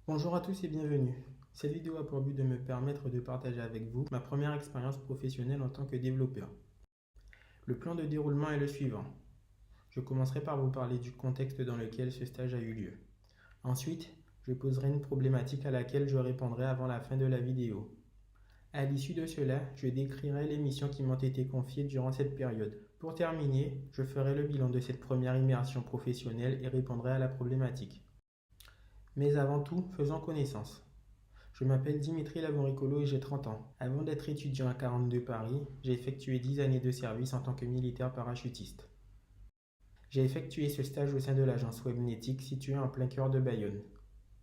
Bonjour à tous et bienvenue. Cette vidéo a pour but de me permettre de partager avec vous ma première expérience professionnelle en tant que développeur. Le plan de déroulement est le suivant. Je commencerai par vous parler du contexte dans lequel ce stage a eu lieu. Ensuite, je poserai une problématique à laquelle je répondrai avant la fin de la vidéo. À l'issue de cela, je décrirai les missions qui m'ont été confiées durant cette période. Pour terminer, je ferai le bilan de cette première immersion professionnelle et répondrai à la problématique. Mais avant tout, faisons connaissance. Je m'appelle Dimitri Laboricolo et j'ai 30 ans. Avant d'être étudiant à 42 Paris, j'ai effectué 10 années de service en tant que militaire parachutiste. J'ai effectué ce stage au sein de l'agence Webnetic située en plein cœur de Bayonne.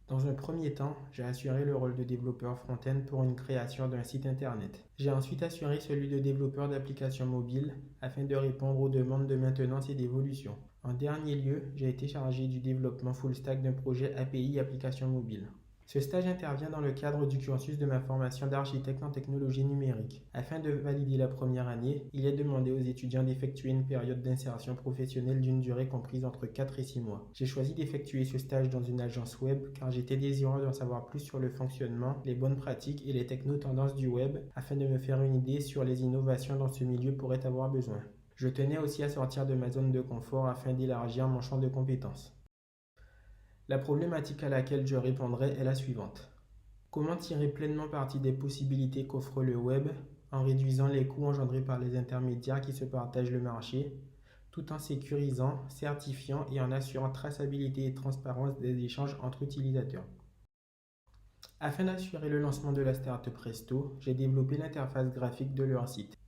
Dans un premier temps, j'ai assuré le rôle de développeur front-end pour une création d'un site internet. J'ai ensuite assuré celui de développeur d'applications mobiles afin de répondre aux demandes de maintenance et d'évolution. En dernier lieu, j'ai été chargé du développement full stack d'un projet API application mobile. Ce stage intervient dans le cadre du cursus de ma formation d'architecte en technologie numérique. Afin de valider la première année, il est demandé aux étudiants d'effectuer une période d'insertion professionnelle d'une durée comprise entre 4 et 6 mois. J'ai choisi d'effectuer ce stage dans une agence web car j'étais désireux d'en savoir plus sur le fonctionnement, les bonnes pratiques et les techno-tendances du web afin de me faire une idée sur les innovations dont ce milieu pourrait avoir besoin. Je tenais aussi à sortir de ma zone de confort afin d'élargir mon champ de compétences. La problématique à laquelle je répondrai est la suivante. Comment tirer pleinement parti des possibilités qu'offre le web en réduisant les coûts engendrés par les intermédiaires qui se partagent le marché, tout en sécurisant, certifiant et en assurant traçabilité et transparence des échanges entre utilisateurs. Afin d'assurer le lancement de la startup Resto, j'ai développé l'interface graphique de leur site.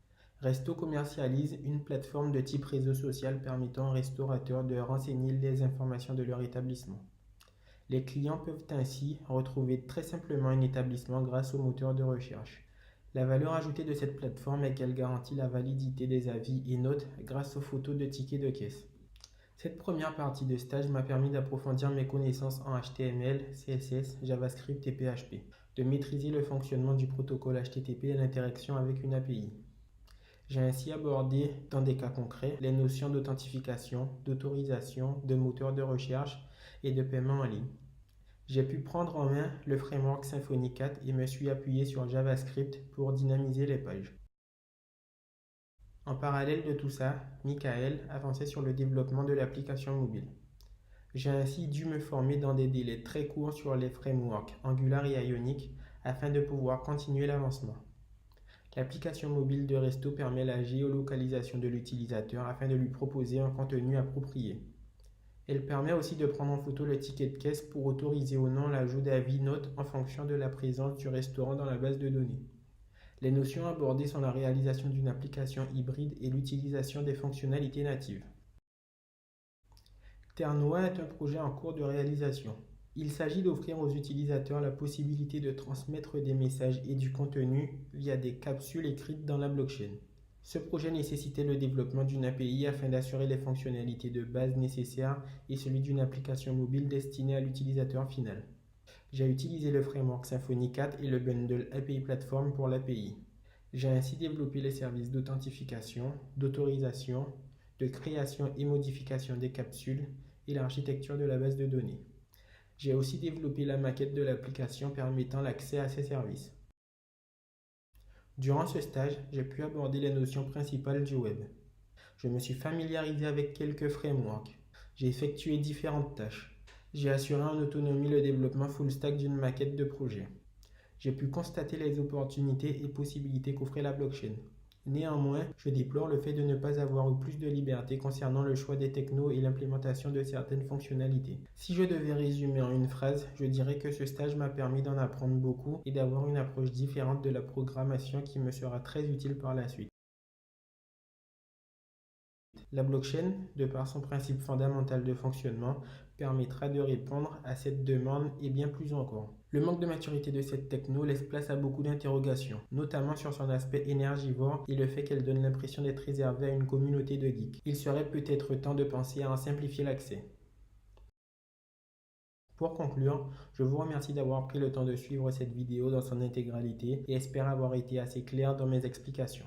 Resto commercialise une plateforme de type réseau social permettant aux restaurateurs de renseigner les informations de leur établissement. Les clients peuvent ainsi retrouver très simplement un établissement grâce au moteur de recherche. La valeur ajoutée de cette plateforme est qu'elle garantit la validité des avis et notes grâce aux photos de tickets de caisse. Cette première partie de stage m'a permis d'approfondir mes connaissances en HTML, CSS, JavaScript et PHP, de maîtriser le fonctionnement du protocole HTTP et l'interaction avec une API. J'ai ainsi abordé, dans des cas concrets, les notions d'authentification, d'autorisation, de moteur de recherche et de paiement en ligne. J'ai pu prendre en main le framework Symfony 4 et me suis appuyé sur JavaScript pour dynamiser les pages. En parallèle de tout ça, Michael avançait sur le développement de l'application mobile. J'ai ainsi dû me former dans des délais très courts sur les frameworks Angular et Ionic afin de pouvoir continuer l'avancement. L'application mobile de Resto permet la géolocalisation de l'utilisateur afin de lui proposer un contenu approprié. Elle permet aussi de prendre en photo le ticket de caisse pour autoriser ou non l'ajout d'avis notes en fonction de la présence du restaurant dans la base de données. Les notions abordées sont la réalisation d'une application hybride et l'utilisation des fonctionnalités natives. Ternoa est un projet en cours de réalisation. Il s'agit d'offrir aux utilisateurs la possibilité de transmettre des messages et du contenu via des capsules écrites dans la blockchain. Ce projet nécessitait le développement d'une API afin d'assurer les fonctionnalités de base nécessaires et celui d'une application mobile destinée à l'utilisateur final. J'ai utilisé le framework Symfony 4 et le bundle API Platform pour l'API. J'ai ainsi développé les services d'authentification, d'autorisation, de création et modification des capsules et l'architecture de la base de données. J'ai aussi développé la maquette de l'application permettant l'accès à ces services. Durant ce stage, j'ai pu aborder les notions principales du web. Je me suis familiarisé avec quelques frameworks. J'ai effectué différentes tâches. J'ai assuré en autonomie le développement full stack d'une maquette de projet. J'ai pu constater les opportunités et possibilités qu'offrait la blockchain. Néanmoins, je déplore le fait de ne pas avoir eu plus de liberté concernant le choix des technos et l'implémentation de certaines fonctionnalités. Si je devais résumer en une phrase, je dirais que ce stage m'a permis d'en apprendre beaucoup et d'avoir une approche différente de la programmation qui me sera très utile par la suite. La blockchain, de par son principe fondamental de fonctionnement, permettra de répondre à cette demande et bien plus encore. Le manque de maturité de cette techno laisse place à beaucoup d'interrogations, notamment sur son aspect énergivore et le fait qu'elle donne l'impression d'être réservée à une communauté de geeks. Il serait peut-être temps de penser à en simplifier l'accès. Pour conclure, je vous remercie d'avoir pris le temps de suivre cette vidéo dans son intégralité et espère avoir été assez clair dans mes explications.